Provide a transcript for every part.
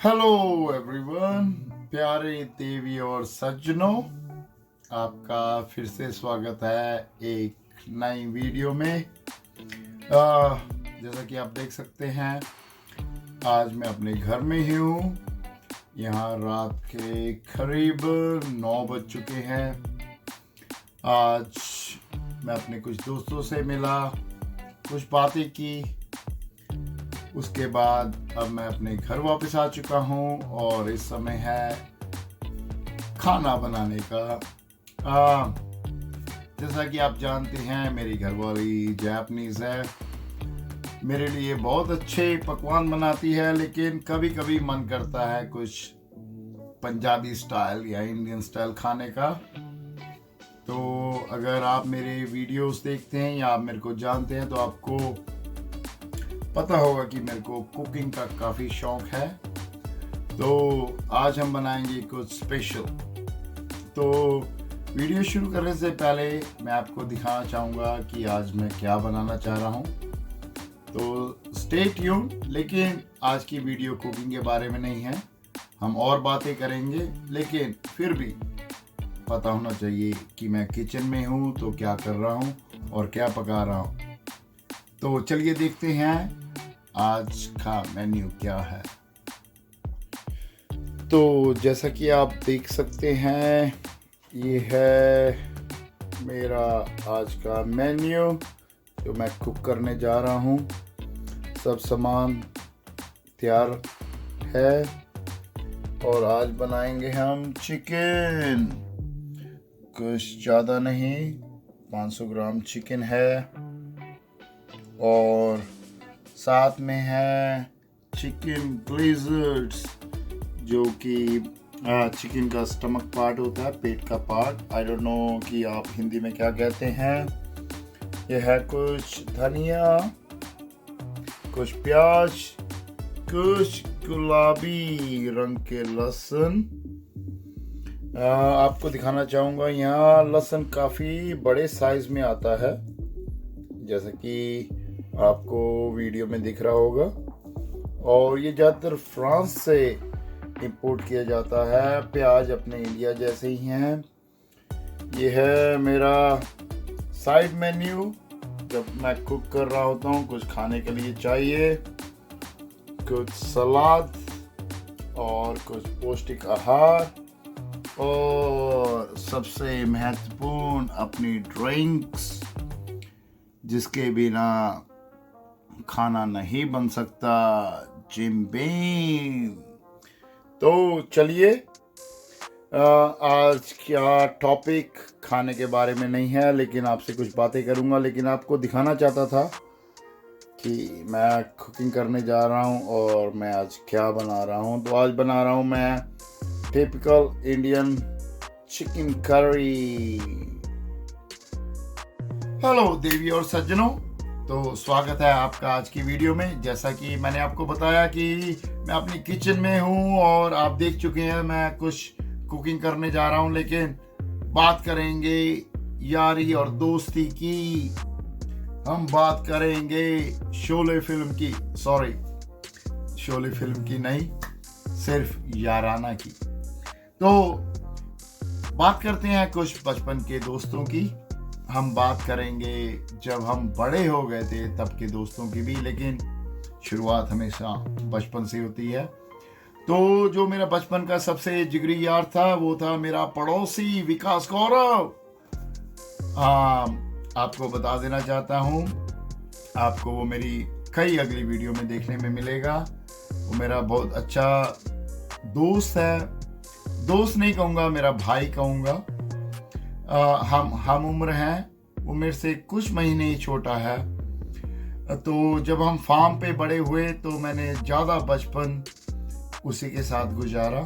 Hello everyone, प्यारे देवी और सज्जनों, आपका फिर से स्वागत है एक नई वीडियो में। जैसा कि आप देख सकते हैं, आज मैं अपने घर में ही हूँ। यहाँ रात के करीब 9 बज चुके हैं। आज मैं अपने कुछ दोस्तों से मिला, कुछ बातें की। उसके बाद अब मैं अपने घर वापस आ चुका हूँ और इस समय है खाना बनाने का। जैसा कि आप जानते हैं, मेरी घरवाली जापानीज़ है। मेरे लिए बहुत अच्छे पकवान बनाती है, लेकिन कभी कभी मन करता है कुछ पंजाबी स्टाइल या इंडियन स्टाइल खाने का। तो अगर आप मेरे वीडियोस देखते हैं या आप मेरे को जानते हैं तो आपको पता होगा कि मेरे को कुकिंग का काफ़ी शौक है। तो आज हम बनाएंगे कुछ स्पेशल। तो वीडियो शुरू करने से पहले मैं आपको दिखाना चाहूँगा कि आज मैं क्या बनाना चाह रहा हूँ। तो स्टे ट्यून। लेकिन आज की वीडियो कुकिंग के बारे में नहीं है, हम और बातें करेंगे, लेकिन फिर भी पता होना चाहिए कि मैं किचन में हूँ तो क्या कर रहा हूँ और क्या पका रहा हूँ। तो चलिए देखते हैं आज का मेन्यू क्या है। तो जैसा कि आप देख सकते हैं, ये है मेरा आज का मेन्यू जो मैं कुक करने जा रहा हूँ। सब सामान तैयार है और आज बनाएंगे हम चिकन। कुछ ज़्यादा नहीं, 500 ग्राम चिकन है और साथ में है चिकन ग्लेजर्स, जो कि चिकन का स्टमक पार्ट होता है, पेट का पार्ट। आई डोंट नो कि आप हिंदी में क्या कहते हैं। यह है कुछ धनिया, कुछ प्याज, कुछ गुलाबी रंग के लहसुन। आपको दिखाना चाहूँगा, यहाँ लहसुन काफ़ी बड़े साइज में आता है, जैसा कि आपको वीडियो में दिख रहा होगा। और ये ज़्यादातर फ्रांस से इंपोर्ट किया जाता है। प्याज अपने इंडिया जैसे ही हैं। ये है मेरा साइड मेन्यू जब मैं कुक कर रहा होता हूँ। कुछ खाने के लिए चाहिए, कुछ सलाद और कुछ पौष्टिक आहार, और सबसे महत्वपूर्ण अपनी ड्रिंक्स, जिसके बिना खाना नहीं बन सकता, जिम बीम। तो चलिए, आज क्या टॉपिक खाने के बारे में नहीं है, लेकिन आपसे कुछ बातें करूंगा। लेकिन आपको दिखाना चाहता था कि मैं कुकिंग करने जा रहा हूं और मैं आज क्या बना रहा हूं। तो आज बना रहा हूं मैं typical Indian chicken curry. Hello देवी और सज्जनों, तो स्वागत है आपका आज की वीडियो में। जैसा कि मैंने आपको बताया कि मैं अपनी किचन में हूँ और आप देख चुके हैं मैं कुछ कुकिंग करने जा रहा हूँ, लेकिन बात करेंगे यारी और दोस्ती की। हम बात करेंगे शोले फिल्म की, सॉरी शोले फिल्म की नहीं, सिर्फ याराना की। तो बात करते हैं कुछ बचपन के दोस्तों की। हम बात करेंगे जब हम बड़े हो गए थे तब के दोस्तों की भी, लेकिन शुरुआत हमेशा बचपन से होती है। तो जो मेरा बचपन का सबसे जिगरी यार था वो था मेरा पड़ोसी विकास गौरव। आपको बता देना चाहता हूँ, आपको वो मेरी कई अगली वीडियो में देखने में मिलेगा। वो मेरा बहुत अच्छा दोस्त है। दोस्त नहीं कहूँगा, मेरा भाई कहूँगा। हम उम्र हैं, वो मेरे से कुछ महीने ही छोटा है। तो जब हम फार्म पे बड़े हुए तो मैंने ज़्यादा बचपन उसी के साथ गुजारा।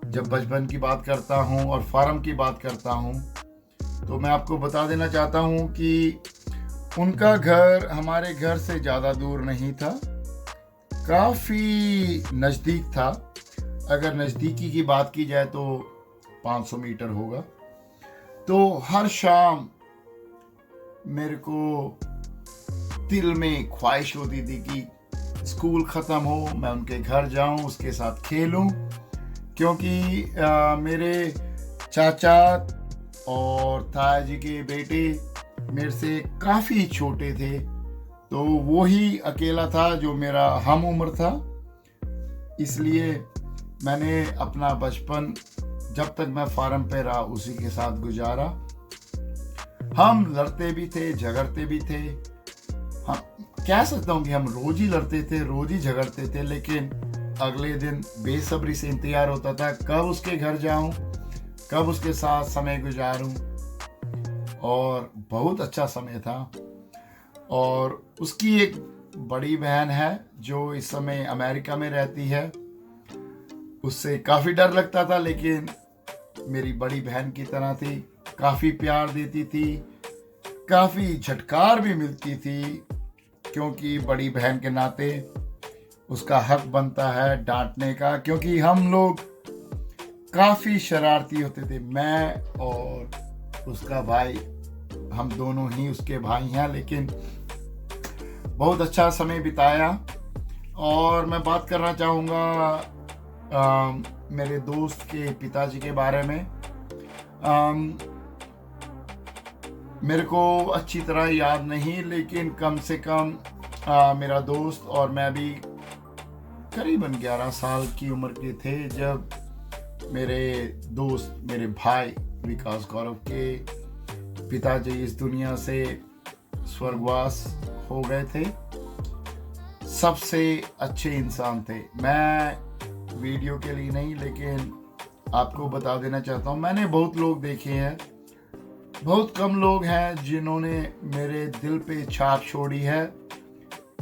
जब बचपन की बात करता हूँ और फार्म की बात करता हूँ तो मैं आपको बता देना चाहता हूँ कि उनका घर हमारे घर से ज़्यादा दूर नहीं था, काफ़ी नज़दीक था। अगर नज़दीकी की बात की जाए तो 500 मीटर होगा। तो हर शाम मेरे को दिल में ख्वाहिश होती थी कि स्कूल ख़त्म हो मैं उनके घर जाऊं, उसके साथ खेलूं, क्योंकि मेरे चाचा और ताया जी के बेटे मेरे से काफ़ी छोटे थे, तो वो ही अकेला था जो मेरा हम उम्र था। इसलिए मैंने अपना बचपन जब तक मैं फार्म पे रहा उसी के साथ गुजारा। हम लड़ते भी थे, झगड़ते भी थे। हम कह सकता हूँ कि हम रोज ही लड़ते थे, रोज ही झगड़ते थे, लेकिन अगले दिन बेसब्री से इंतजार होता था कब उसके घर जाऊं, कब उसके साथ समय गुजारूं। और बहुत अच्छा समय था। और उसकी एक बड़ी बहन है जो इस समय अमेरिका में रहती है। उससे काफ़ी डर लगता था, लेकिन मेरी बड़ी बहन की तरह थी, काफ़ी प्यार देती थी, काफ़ी झटकार भी मिलती थी, क्योंकि बड़ी बहन के नाते उसका हक बनता है डांटने का, क्योंकि हम लोग काफ़ी शरारती होते थे। मैं और उसका भाई, हम दोनों ही उसके भाई हैं, लेकिन बहुत अच्छा समय बिताया। और मैं बात करना चाहूँगा मेरे दोस्त के पिताजी के बारे में। मेरे को अच्छी तरह याद नहीं, लेकिन कम से कम मेरा दोस्त और मैं भी करीबन 11 साल की उम्र के थे जब मेरे दोस्त, मेरे भाई विकास गौरव के पिताजी इस दुनिया से स्वर्गवास हो गए थे। सबसे अच्छे इंसान थे। मैं वीडियो के लिए नहीं, लेकिन आपको बता देना चाहता हूँ, मैंने बहुत लोग देखे हैं, बहुत कम लोग हैं जिन्होंने मेरे दिल पे छाप छोड़ी है।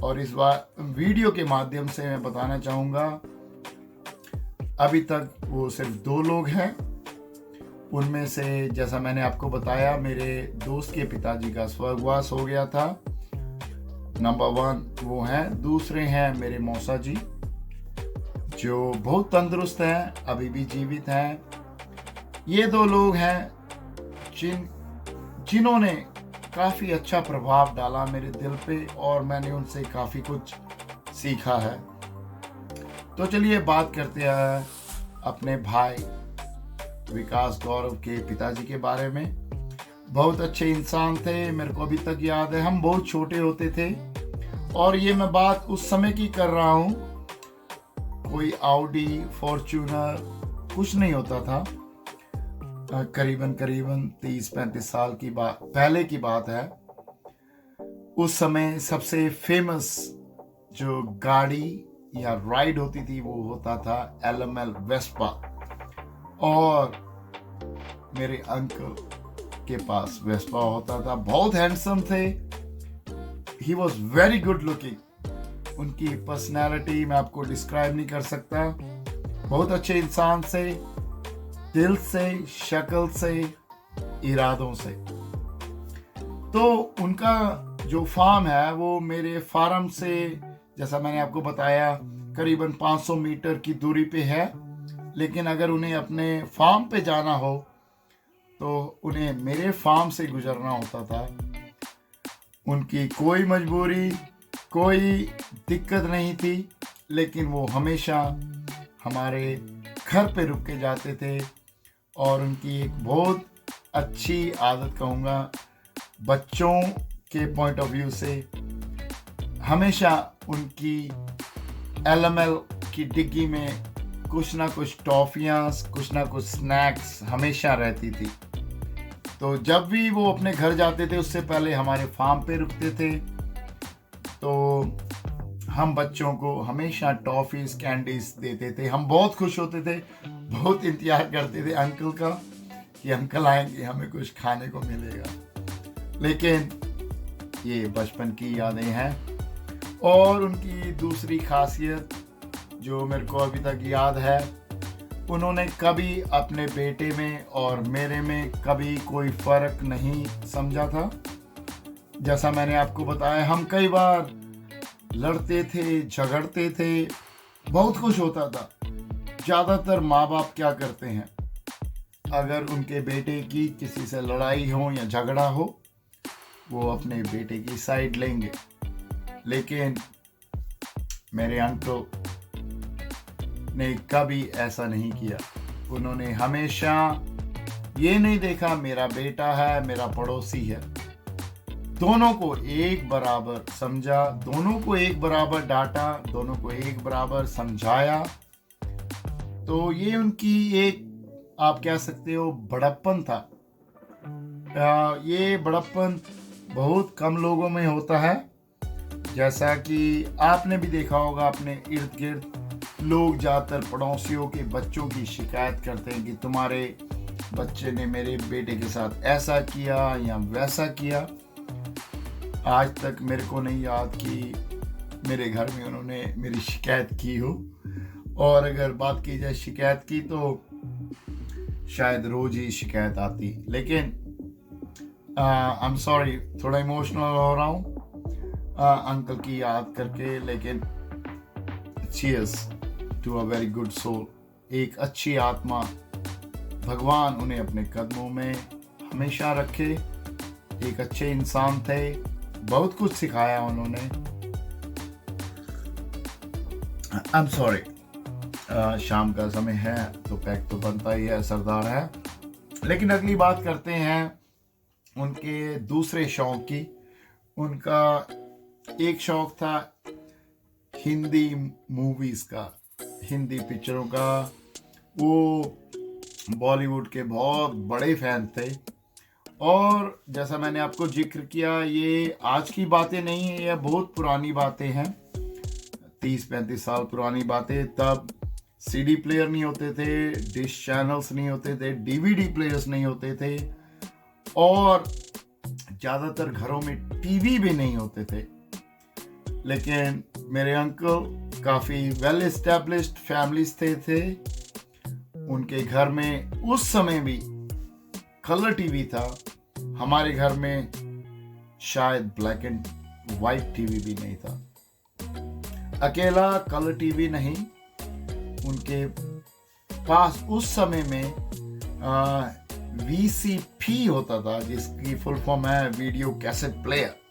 और इस बार वीडियो के माध्यम से मैं बताना चाहूँगा, अभी तक वो सिर्फ 2 लोग हैं। उनमें से जैसा मैंने आपको बताया, मेरे दोस्त के पिताजी का स्वर्गवास हो गया था। नंबर 1 वो हैं। दूसरे हैं मेरे मौसा जी, जो बहुत तंदुरुस्त हैं, अभी भी जीवित हैं। ये 2 लोग हैं जिन्होंने काफ़ी अच्छा प्रभाव डाला मेरे दिल पे, और मैंने उनसे काफ़ी कुछ सीखा है। तो चलिए बात करते हैं अपने भाई विकास गौरव के पिताजी के बारे में। बहुत अच्छे इंसान थे, मेरे को अभी तक याद है। हम बहुत छोटे होते थे, और ये मैं बात उस समय की कर रहा हूँ, कोई ऑडी फॉर्च्यूनर कुछ नहीं होता था। करीबन 30-35 साल की बात, पहले की बात है। उस समय सबसे फेमस जो गाड़ी या राइड होती थी वो होता था LML वेस्पा। और मेरे अंकल के पास वेस्पा होता था। बहुत हैंडसम थे, he was very good looking. उनकी पर्सनैलिटी मैं आपको डिस्क्राइब नहीं कर सकता। बहुत अच्छे इंसान से, दिल से, शक्ल से, इरादों से। तो उनका जो फार्म है वो मेरे फार्म से, जैसा मैंने आपको बताया, करीबन 500 मीटर की दूरी पे है। लेकिन अगर उन्हें अपने फार्म पे जाना हो तो उन्हें मेरे फार्म से गुजरना होता था। उनकी कोई मजबूरी, कोई दिक्कत नहीं थी, लेकिन वो हमेशा हमारे घर पे रुक के जाते थे। और उनकी एक बहुत अच्छी आदत कहूँगा, बच्चों के पॉइंट ऑफ व्यू से, हमेशा उनकी LML की डिग्गी में कुछ ना कुछ टॉफ़ियाँ, कुछ ना कुछ स्नैक्स हमेशा रहती थी। तो जब भी वो अपने घर जाते थे उससे पहले हमारे फार्म पे रुकते थे। तो हम बच्चों को हमेशा टॉफ़ीज़, कैंडीज़ देते थे। हम बहुत खुश होते थे, बहुत इंतज़ार करते थे अंकल का कि अंकल आएंगे, हमें कुछ खाने को मिलेगा। लेकिन ये बचपन की यादें हैं। और उनकी दूसरी खासियत जो मेरे को अभी तक याद है, उन्होंने कभी अपने बेटे में और मेरे में कभी कोई फ़र्क नहीं समझा था। जैसा मैंने आपको बताया, हम कई बार लड़ते थे, झगड़ते थे, बहुत कुछ होता था। ज़्यादातर माँ बाप क्या करते हैं, अगर उनके बेटे की किसी से लड़ाई हो या झगड़ा हो, वो अपने बेटे की साइड लेंगे। लेकिन मेरे अंकल ने कभी ऐसा नहीं किया। उन्होंने हमेशा ये नहीं देखा मेरा बेटा है, मेरा पड़ोसी है। दोनों को एक बराबर समझा, दोनों को एक बराबर डांटा, दोनों को एक बराबर समझाया। तो ये उनकी एक, आप कह सकते हो, बड़प्पन था। ये बड़प्पन बहुत कम लोगों में होता है। जैसा कि आपने भी देखा होगा, अपने इर्द गिर्द लोग ज़्यादातर पड़ोसियों के बच्चों की शिकायत करते हैं कि तुम्हारे बच्चे ने मेरे बेटे के साथ ऐसा किया या वैसा किया। आज तक मेरे को नहीं याद कि मेरे घर में उन्होंने मेरी शिकायत की हो, और अगर बात की जाए शिकायत की तो शायद रोज ही शिकायत आती। लेकिन आई एम सॉरी, थोड़ा इमोशनल हो रहा हूँ अंकल की याद करके। लेकिन cheers to a very good soul, एक अच्छी आत्मा। भगवान उन्हें अपने कदमों में हमेशा रखे। एक अच्छे इंसान थे, बहुत कुछ सिखाया उन्होंने। आई एम सॉरी, शाम का समय है तो पैक तो बनता ही है, सरदार है। लेकिन अगली बात करते हैं उनके दूसरे शौक की। उनका एक शौक था हिंदी मूवीज़ का, हिंदी पिक्चरों का। वो बॉलीवुड के बहुत बड़े फैन थे। और जैसा मैंने आपको जिक्र किया, ये आज की बातें नहीं है, ये बहुत पुरानी बातें हैं, 30-35 साल पुरानी बातें। तब सीडी प्लेयर नहीं होते थे, डिश चैनल्स नहीं होते थे, डीवीडी प्लेयर्स नहीं होते थे, और ज़्यादातर घरों में टीवी भी नहीं होते थे। लेकिन मेरे अंकल काफ़ी वेल एस्टेब्लिश्ड फैमिलीज थे। उनके घर में उस समय भी कलर टीवी था। हमारे घर में शायद ब्लैक एंड वाइट टीवी भी नहीं था। अकेला कलर टीवी नहीं, उनके पास उस समय में VCP होता था, जिसकी फुल फॉर्म है वीडियो कैसेट प्लेयर।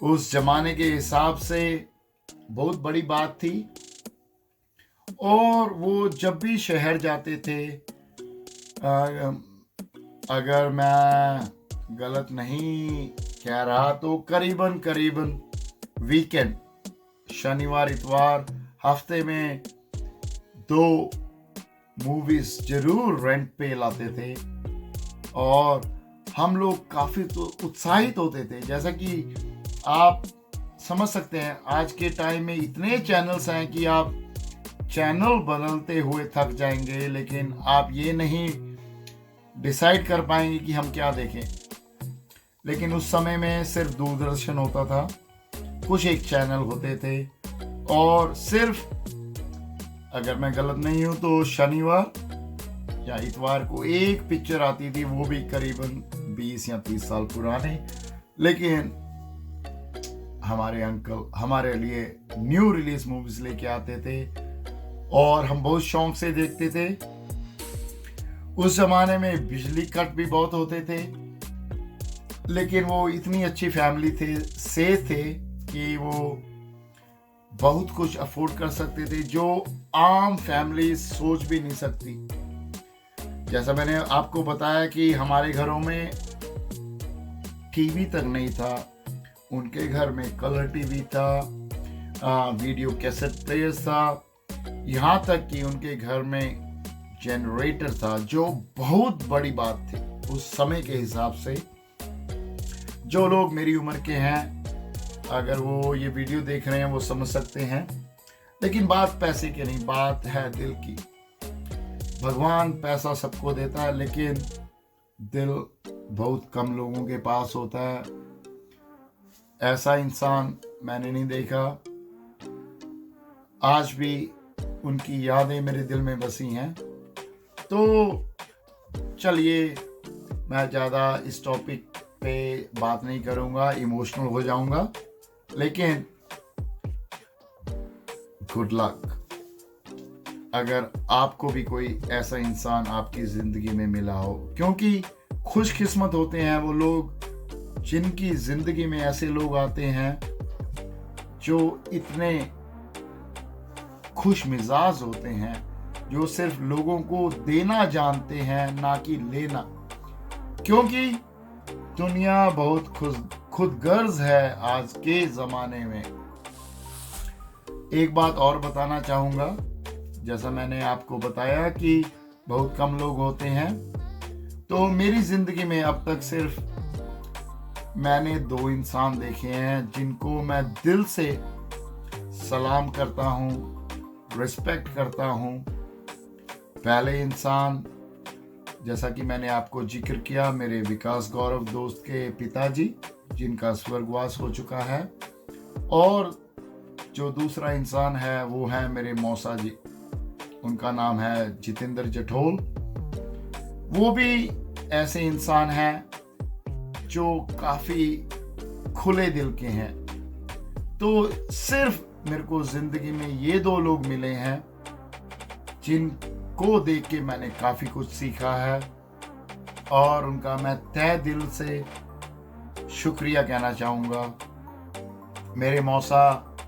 उस जमाने के हिसाब से बहुत बड़ी बात थी। और वो जब भी शहर जाते थे, अगर मैं गलत नहीं कह रहा तो करीबन वीकेंड, शनिवार इतवार, हफ्ते में 2 मूवीज जरूर रेंट पे लाते थे। और हम लोग काफ़ी तो उत्साहित होते थे। जैसा कि आप समझ सकते हैं, आज के टाइम में इतने चैनल्स हैं कि आप चैनल बदलते हुए थक जाएंगे, लेकिन आप ये नहीं डिसाइड कर पाएंगे कि हम क्या देखें। लेकिन उस समय में सिर्फ दूरदर्शन होता था, कुछ एक चैनल होते थे, और सिर्फ, अगर मैं गलत नहीं हूं तो शनिवार या इतवार को एक पिक्चर आती थी, वो भी करीबन 20 या 30 साल पुरानी। लेकिन हमारे अंकल हमारे लिए न्यू रिलीज मूवीज लेके आते थे और हम बहुत शौक से देखते थे। उस जमाने में बिजली कट भी बहुत होते थे, लेकिन वो इतनी अच्छी फैमिली थे कि वो बहुत कुछ अफोर्ड कर सकते थे, जो आम फैमिली सोच भी नहीं सकती। जैसा मैंने आपको बताया कि हमारे घरों में टीवी तक नहीं था, उनके घर में कलर टीवी था, वीडियो कैसेट प्लेयर था, यहाँ तक कि उनके घर में जनरेटर था, जो बहुत बड़ी बात थी उस समय के हिसाब से। जो लोग मेरी उम्र के हैं, अगर वो ये वीडियो देख रहे हैं, वो समझ सकते हैं। लेकिन बात पैसे की नहीं, बात है दिल की। भगवान पैसा सबको देता है, लेकिन दिल बहुत कम लोगों के पास होता है। ऐसा इंसान मैंने नहीं देखा। आज भी उनकी यादें मेरे दिल में बसी हैं। तो चलिए, मैं ज़्यादा इस टॉपिक पे बात नहीं करूँगा, इमोशनल हो जाऊँगा। लेकिन गुड लक। अगर आपको भी कोई ऐसा इंसान आपकी ज़िंदगी में मिला हो, क्योंकि खुशकिस्मत होते हैं वो लोग जिनकी ज़िंदगी में ऐसे लोग आते हैं जो इतने खुश मिजाज होते हैं, जो सिर्फ लोगों को देना जानते हैं ना कि लेना, क्योंकि दुनिया बहुत खुदगर्ज है आज के ज़माने में। एक बात और बताना चाहूँगा, जैसा मैंने आपको बताया कि बहुत कम लोग होते हैं, तो मेरी ज़िंदगी में अब तक सिर्फ मैंने 2 इंसान देखे हैं जिनको मैं दिल से सलाम करता हूँ, रिस्पेक्ट करता हूँ। पहले इंसान, जैसा कि मैंने आपको जिक्र किया, मेरे विकास गौरव दोस्त के पिताजी, जिनका स्वर्गवास हो चुका है। और जो दूसरा इंसान है वो है मेरे मौसा जी, उनका नाम है जितेंद्र जठोल। वो भी ऐसे इंसान हैं जो काफ़ी खुले दिल के हैं। तो सिर्फ मेरे को ज़िंदगी में ये 2 लोग मिले हैं जिनको देख के मैंने काफ़ी कुछ सीखा है, और उनका मैं तहे दिल से शुक्रिया कहना चाहूँगा। मेरे मौसा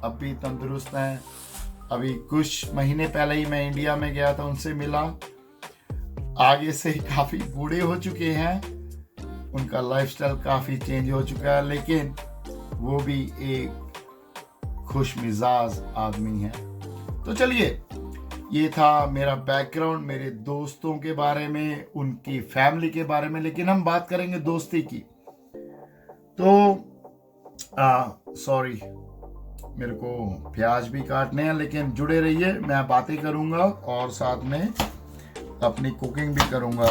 अब भी तंदुरुस्त हैं। अभी कुछ महीने पहले ही मैं इंडिया में गया था, उनसे मिला। आगे से काफ़ी बूढ़े हो चुके हैं, उनका लाइफस्टाइल काफ़ी चेंज हो चुका है, लेकिन वो भी एक खुश मिजाज आदमी है। तो चलिए, ये था मेरा बैकग्राउंड, मेरे दोस्तों के बारे में, उनकी फैमिली के बारे में। लेकिन हम बात करेंगे दोस्ती की। तो सॉरी, मेरे को प्याज भी काटने हैं, लेकिन जुड़े रहिए, मैं बातें करूंगा और साथ में अपनी कुकिंग भी करूंगा।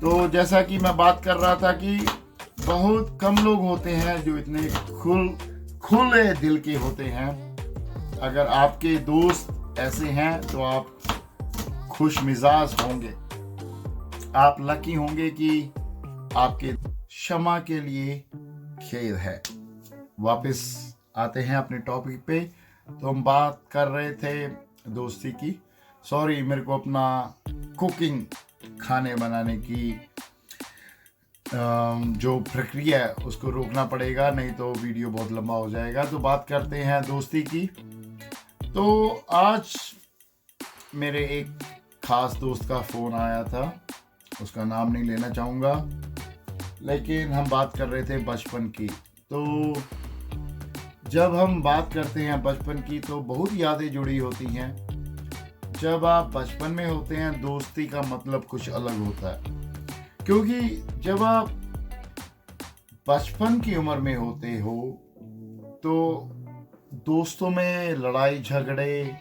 तो जैसा कि मैं बात कर रहा था कि बहुत कम लोग होते हैं जो इतने खुले दिल के होते हैं। अगर आपके दोस्त ऐसे हैं तो आप खुश मिजाज होंगे, आप लकी होंगे कि आपके क्षमा के लिए खेद है। वापस आते हैं अपने टॉपिक पे। तो हम बात कर रहे थे दोस्ती की। सॉरी, मेरे को अपना कुकिंग, खाने बनाने की जो प्रक्रिया है उसको रोकना पड़ेगा, नहीं तो वीडियो बहुत लंबा हो जाएगा। तो बात करते हैं दोस्ती की। तो आज मेरे एक खास दोस्त का फ़ोन आया था, उसका नाम नहीं लेना चाहूँगा, लेकिन हम बात कर रहे थे बचपन की। तो जब हम बात करते हैं बचपन की तो बहुत यादें जुड़ी होती हैं। जब आप बचपन में होते हैं, दोस्ती का मतलब कुछ अलग होता है, क्योंकि जब आप बचपन की उम्र में होते हो तो दोस्तों में लड़ाई झगड़े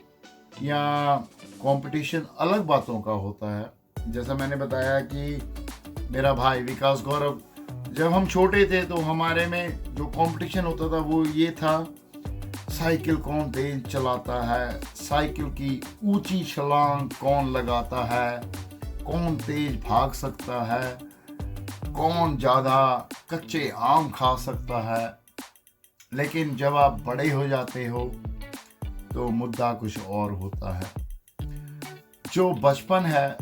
या कंपटीशन अलग बातों का होता है। जैसा मैंने बताया कि मेरा भाई विकास गौरव, जब हम छोटे थे तो हमारे में जो कंपटीशन होता था वो ये था, साइकिल कौन तेज चलाता है, साइकिल की ऊंची छलांग कौन लगाता है, कौन तेज भाग सकता है, कौन ज़्यादा कच्चे आम खा सकता है। लेकिन जब आप बड़े हो जाते हो तो मुद्दा कुछ और होता है। जो बचपन है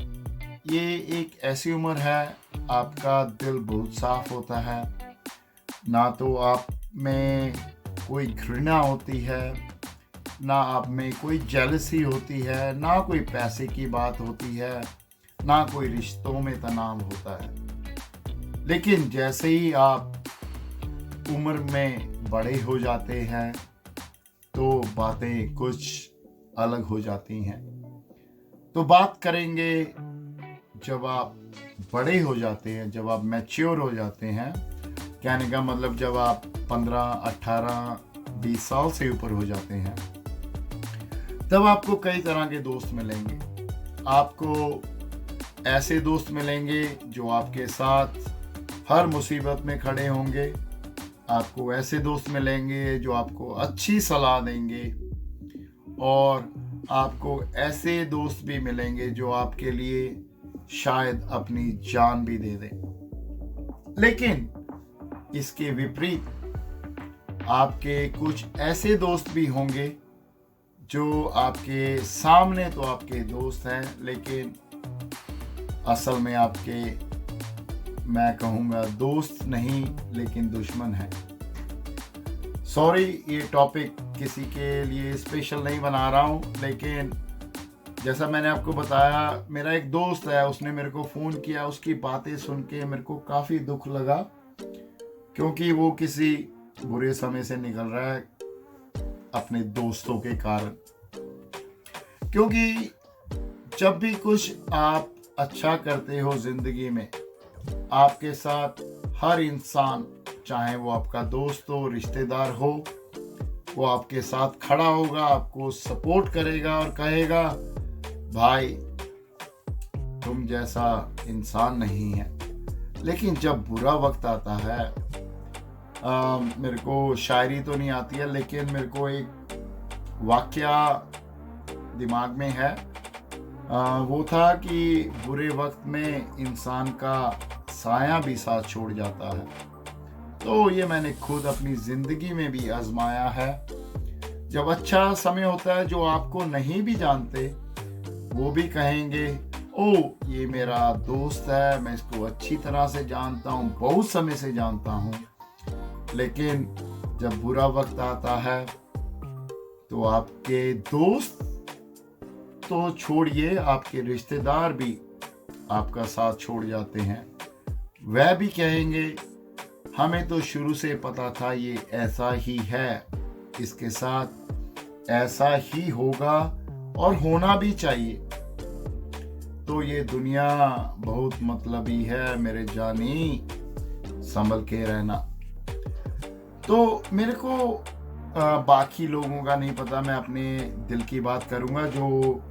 ये एक ऐसी उम्र है, आपका दिल बहुत साफ होता है, ना तो आप में कोई घृणा होती है, ना आप में कोई जेलसी होती है, ना कोई पैसे की बात होती है, ना कोई रिश्तों में तनाव होता है। लेकिन जैसे ही आप उम्र में बड़े हो जाते हैं तो बातें कुछ अलग हो जाती हैं। तो बात करेंगे जब आप बड़े हो जाते हैं, जब आप मैच्योर हो जाते हैं, कहने का मतलब जब आप 15, 18, 20 साल से ऊपर हो जाते हैं, तब आपको कई तरह के दोस्त मिलेंगे। आपको ऐसे दोस्त मिलेंगे जो आपके साथ हर मुसीबत में खड़े होंगे। आपको ऐसे दोस्त मिलेंगे जो आपको अच्छी सलाह देंगे, और आपको ऐसे दोस्त भी मिलेंगे जो आपके लिए शायद अपनी जान भी दे दें। लेकिन इसके विपरीत आपके कुछ ऐसे दोस्त भी होंगे जो आपके सामने तो आपके दोस्त हैं, लेकिन असल में आपके, मैं कहूँगा, दोस्त नहीं लेकिन दुश्मन है। सॉरी, ये टॉपिक किसी के लिए स्पेशल नहीं बना रहा हूँ, लेकिन जैसा मैंने आपको बताया, मेरा एक दोस्त है, उसने मेरे को फ़ोन किया। उसकी बातें सुन के मेरे को काफ़ी दुख लगा, क्योंकि वो किसी बुरे समय से निकल रहा है अपने दोस्तों के कारण। क्योंकि जब भी कुछ आप अच्छा करते हो ज़िंदगी में, आपके साथ हर इंसान, चाहे वो आपका दोस्त हो, रिश्तेदार हो, वो आपके साथ खड़ा होगा, आपको सपोर्ट करेगा और कहेगा भाई तुम जैसा इंसान नहीं है। लेकिन जब बुरा वक्त आता है, मेरे को शायरी तो नहीं आती है, लेकिन मेरे को एक वाकया दिमाग में है। वो था कि बुरे वक्त में इंसान का साया भी साथ छोड़ जाता है। तो ये मैंने खुद अपनी ज़िंदगी में भी आजमाया है। जब अच्छा समय होता है, जो आपको नहीं भी जानते वो भी कहेंगे ओ ये मेरा दोस्त है, मैं इसको अच्छी तरह से जानता हूँ, बहुत समय से जानता हूँ। लेकिन जब बुरा वक्त आता है तो आपके दोस्त तो छोड़िए, आपके रिश्तेदार भी आपका साथ छोड़ जाते हैं। वह भी कहेंगे हमें तो शुरू से पता था ये ऐसा ही है, इसके साथ ऐसा ही होगा और होना भी चाहिए। तो ये दुनिया बहुत मतलबी है मेरे जानी, संभल के रहना। तो मेरे को बाकी लोगों का नहीं पता, मैं अपने दिल की बात करूंगा। जो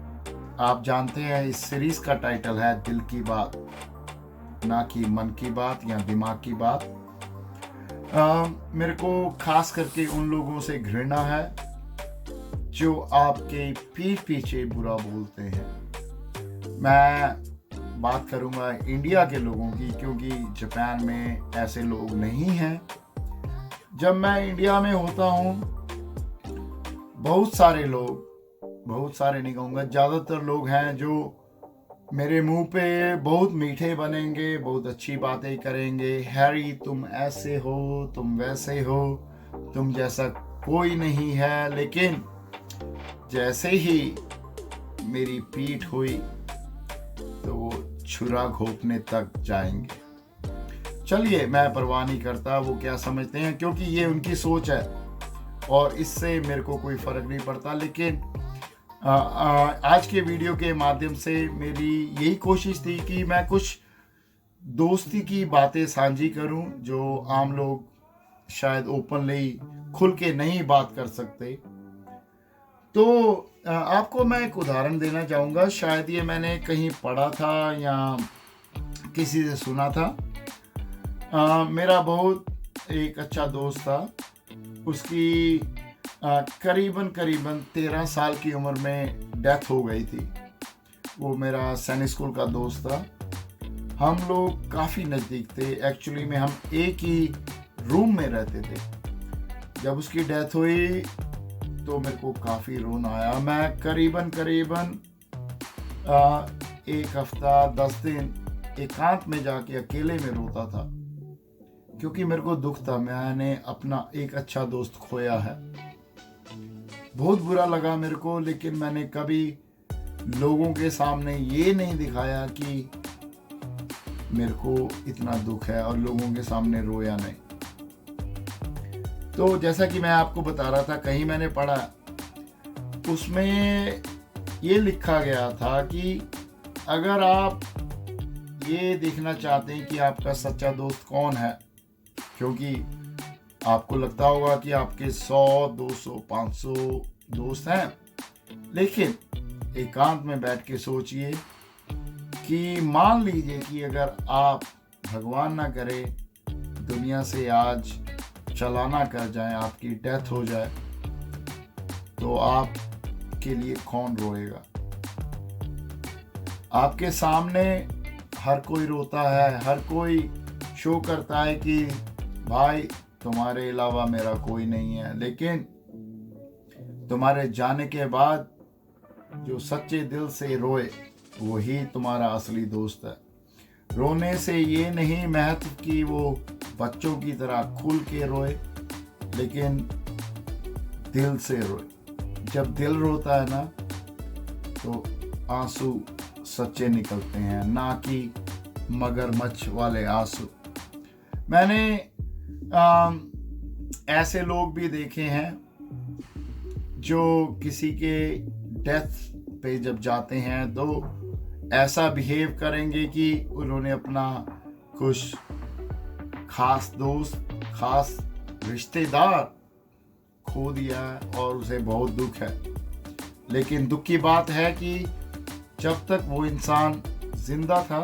आप जानते हैं, इस सीरीज का टाइटल है दिल की बात, ना कि मन की बात या दिमाग की बात। मेरे को खास करके उन लोगों से घृणा है जो आपके पीठ पीछे बुरा बोलते हैं। मैं बात करूंगा इंडिया के लोगों की, क्योंकि जापान में ऐसे लोग नहीं हैं। जब मैं इंडिया में होता हूँ, बहुत सारे लोग, बहुत सारे नहीं कहूँगा, ज़्यादातर लोग हैं जो मेरे मुंह पे बहुत मीठे बनेंगे, बहुत अच्छी बातें करेंगे। हैरी तुम ऐसे हो, तुम वैसे हो, तुम जैसा कोई नहीं है। लेकिन जैसे ही मेरी पीठ हुई तो वो छुरा घोंपने तक जाएंगे। चलिए, मैं परवाह नहीं करता वो क्या समझते हैं, क्योंकि ये उनकी सोच है और इससे मेरे को कोई फ़र्क नहीं पड़ता। लेकिन आज के वीडियो के माध्यम से मेरी यही कोशिश थी कि मैं कुछ दोस्ती की बातें साझी करूं, जो आम लोग शायद ओपनली खुल के नहीं बात कर सकते। तो आपको मैं एक उदाहरण देना चाहूँगा। शायद ये मैंने कहीं पढ़ा था या किसी से सुना था। मेरा बहुत एक अच्छा दोस्त था, उसकी करीबन 13 साल की उम्र में डेथ हो गई थी। वो मेरा सैनिक स्कूल का दोस्त था। हम लोग काफ़ी नज़दीक थे, एक्चुअली में हम एक ही रूम में रहते थे। जब उसकी डेथ हुई तो मेरे को काफ़ी रोना आया। मैं करीबन एक हफ्ता 10 दिन एकांत में जाके अकेले में रोता था, क्योंकि मेरे को दुख था, मैंने अपना एक अच्छा दोस्त खोया है। बहुत बुरा लगा मेरे को, लेकिन मैंने कभी लोगों के सामने ये नहीं दिखाया कि मेरे को इतना दुख है, और लोगों के सामने रोया नहीं। तो जैसा कि मैं आपको बता रहा था, कहीं मैंने पढ़ा, उसमें ये लिखा गया था कि अगर आप ये देखना चाहते हैं कि आपका सच्चा दोस्त कौन है, क्योंकि आपको लगता होगा कि आपके 100, 200, 500 दोस्त हैं, लेकिन एकांत में बैठ के सोचिए कि मान लीजिए कि अगर आप, भगवान ना करे, दुनिया से आज चलाना कर जाए, आपकी डेथ हो जाए, तो आपके लिए कौन रोएगा? आपके सामने हर कोई रोता है, हर कोई शो करता है कि भाई तुम्हारे अलावा मेरा कोई नहीं है। लेकिन तुम्हारे जाने के बाद जो सच्चे दिल से रोए, वही तुम्हारा असली दोस्त है। रोने से ये नहीं महत्व कि वो बच्चों की तरह खुल के रोए, लेकिन दिल से रोए। जब दिल रोता है ना तो आंसू सच्चे निकलते हैं, ना कि मगरमच्छ वाले आंसू। मैंने ऐसे लोग भी देखे हैं जो किसी के डेथ पे जब जाते हैं तो ऐसा बिहेव करेंगे कि उन्होंने अपना कुछ खास दोस्त, खास रिश्तेदार खो दिया है और उसे बहुत दुख है। लेकिन दुख की बात है कि जब तक वो इंसान जिंदा था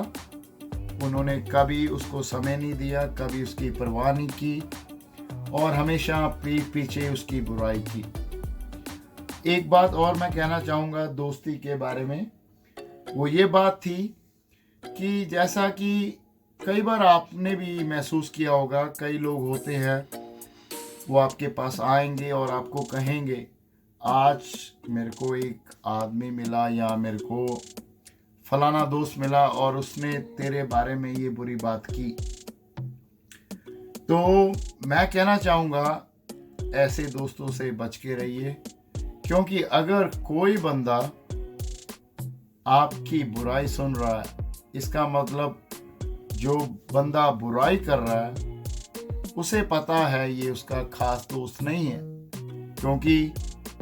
उन्होंने कभी उसको समय नहीं दिया, कभी उसकी परवाह नहीं की और हमेशा पीठ पीछे उसकी बुराई की। एक बात और मैं कहना चाहूँगा दोस्ती के बारे में, वो ये बात थी कि जैसा कि कई बार आपने भी महसूस किया होगा, कई लोग होते हैं वो आपके पास आएंगे और आपको कहेंगे आज मेरे को एक आदमी मिला या मेरे को फलाना दोस्त मिला और उसने तेरे बारे में ये बुरी बात की। तो मैं कहना चाहूँगा ऐसे दोस्तों से बच के रहिए, क्योंकि अगर कोई बंदा आपकी बुराई सुन रहा है, इसका मतलब जो बंदा बुराई कर रहा है उसे पता है ये उसका खास दोस्त नहीं है। क्योंकि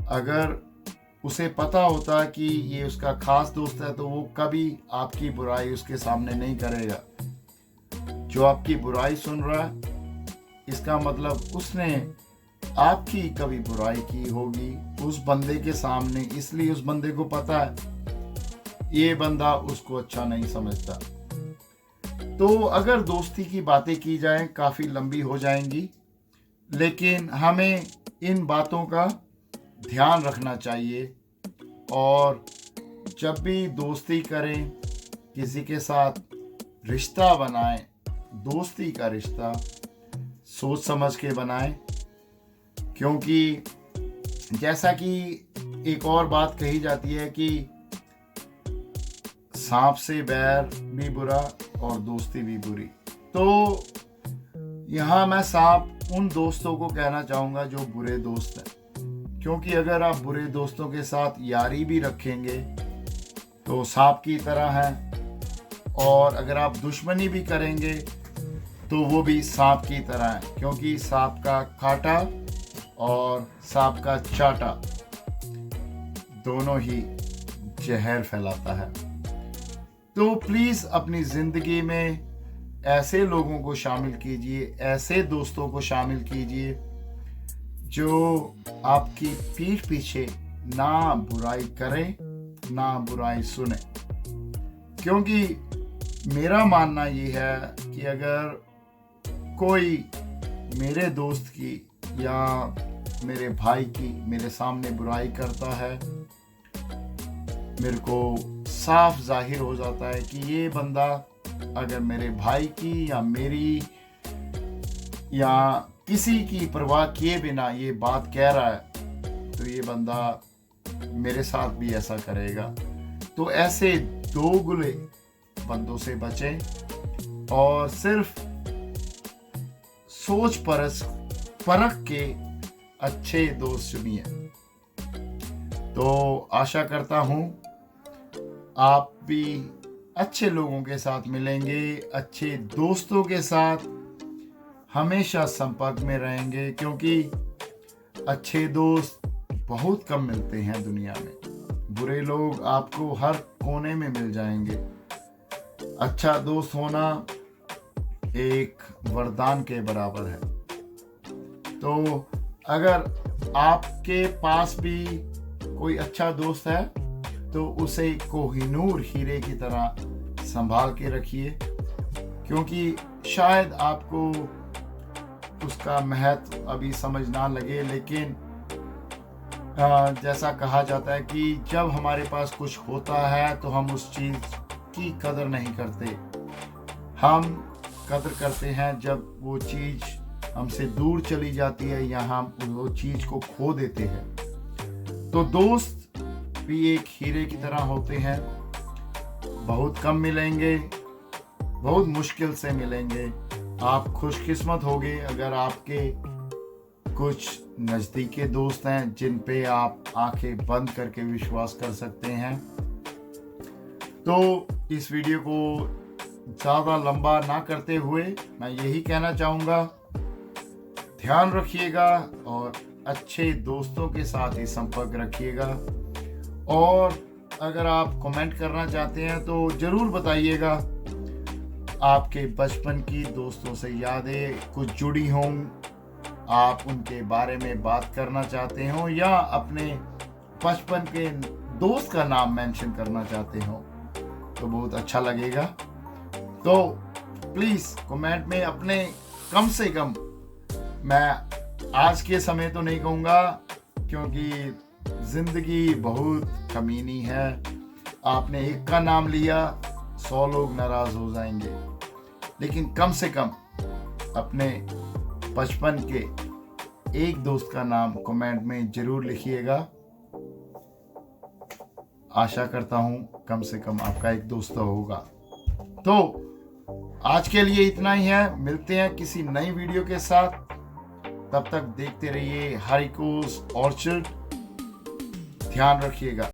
अगर उसे पता होता कि ये उसका खास दोस्त है तो वो कभी आपकी बुराई उसके सामने नहीं करेगा। जो आपकी बुराई सुन रहा है इसका मतलब उसने आपकी कभी बुराई की होगी उस बंदे के सामने, इसलिए उस बंदे को पता है ये बंदा उसको अच्छा नहीं समझता। तो अगर दोस्ती की बातें की जाएं काफ़ी लंबी हो जाएंगी, लेकिन हमें इन बातों का ध्यान रखना चाहिए और जब भी दोस्ती करें, किसी के साथ रिश्ता बनाएं, दोस्ती का रिश्ता सोच समझ के बनाएं। क्योंकि जैसा कि एक और बात कही जाती है कि सांप से बैर भी बुरा और दोस्ती भी बुरी। तो यहाँ मैं सांप उन दोस्तों को कहना चाहूँगा जो बुरे दोस्त हैं, क्योंकि अगर आप बुरे दोस्तों के साथ यारी भी रखेंगे तो सांप की तरह है, और अगर आप दुश्मनी भी करेंगे तो वो भी सांप की तरह है, क्योंकि सांप का काटा और सांप का चाटा दोनों ही जहर फैलाता है। तो प्लीज़ अपनी ज़िंदगी में ऐसे लोगों को शामिल कीजिए, ऐसे दोस्तों को शामिल कीजिए जो आपकी पीठ पीछे ना बुराई करें ना बुराई सुने। क्योंकि मेरा मानना ये है कि अगर कोई मेरे दोस्त की या मेरे भाई की मेरे सामने बुराई करता है, मेरे को साफ जाहिर हो जाता है कि ये बंदा अगर मेरे भाई की या मेरी या किसी की परवाह किए बिना ये बात कह रहा है तो ये बंदा मेरे साथ भी ऐसा करेगा। तो ऐसे दोगले बंदों से बचें और सिर्फ सोच परख के अच्छे दोस्त चुनिए। तो आशा करता हूँ आप भी अच्छे लोगों के साथ मिलेंगे, अच्छे दोस्तों के साथ हमेशा संपर्क में रहेंगे, क्योंकि अच्छे दोस्त बहुत कम मिलते हैं दुनिया में। बुरे लोग आपको हर कोने में मिल जाएंगे। अच्छा दोस्त होना एक वरदान के बराबर है। तो अगर आपके पास भी कोई अच्छा दोस्त है तो उसे कोहिनूर हीरे की तरह संभाल के रखिए, क्योंकि शायद आपको उसका महत्व अभी समझ ना लगे, लेकिन जैसा कहा जाता है कि जब हमारे पास कुछ होता है तो हम उस चीज़ की कदर नहीं करते। हम कदर करते हैं जब वो चीज़ हमसे दूर चली जाती है या हम वो चीज़ को खो देते हैं। तो दोस्त भी एक हीरे की तरह होते हैं, बहुत कम मिलेंगे, बहुत मुश्किल से मिलेंगे। आप खुशकिस्मत होंगे अगर आपके कुछ नज़दीकी दोस्त हैं जिन पे आप आंखें बंद करके विश्वास कर सकते हैं। तो इस वीडियो को ज़्यादा लंबा ना करते हुए मैं यही कहना चाहूँगा, ध्यान रखिएगा और अच्छे दोस्तों के साथ ही संपर्क रखिएगा। और अगर आप कमेंट करना चाहते हैं तो ज़रूर बताइएगा, आपके बचपन की दोस्तों से यादें कुछ जुड़ी हों, आप उनके बारे में बात करना चाहते हो या अपने बचपन के दोस्त का नाम मेंशन करना चाहते हो तो बहुत अच्छा लगेगा। तो प्लीज़ कमेंट में अपने कम से कम, मैं आज के समय तो नहीं कहूँगा क्योंकि ज़िंदगी बहुत कमीनी है, आपने एक का नाम लिया 100 लोग नाराज़ हो जाएंगे, लेकिन कम से कम अपने बचपन के एक दोस्त का नाम कमेंट में ज़रूर लिखिएगा। आशा करता हूँ कम से कम आपका एक दोस्त तो होगा। तो आज के लिए इतना ही है, मिलते हैं किसी नई वीडियो के साथ। तब तक देखते रहिए हरिकोस ऑर्चर्ड। ध्यान रखिएगा।